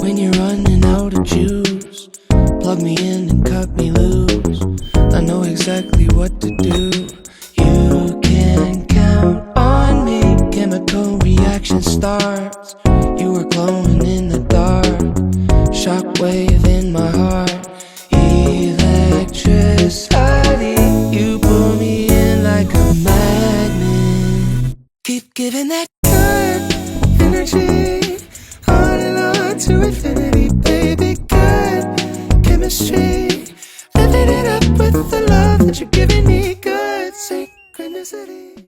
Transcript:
When you're running out of juice, plug me in and cut me loose. I know exactly what to do. You can count on me. Chemical reaction starts. You were glowing in the dark. Shockwave in my heart. Electricity. You pull me in like a magnet. Keep giving that good energy. On and on to infinity, baby. Good chemistry. Living it up with the love that you're giving me. Good synchronicity.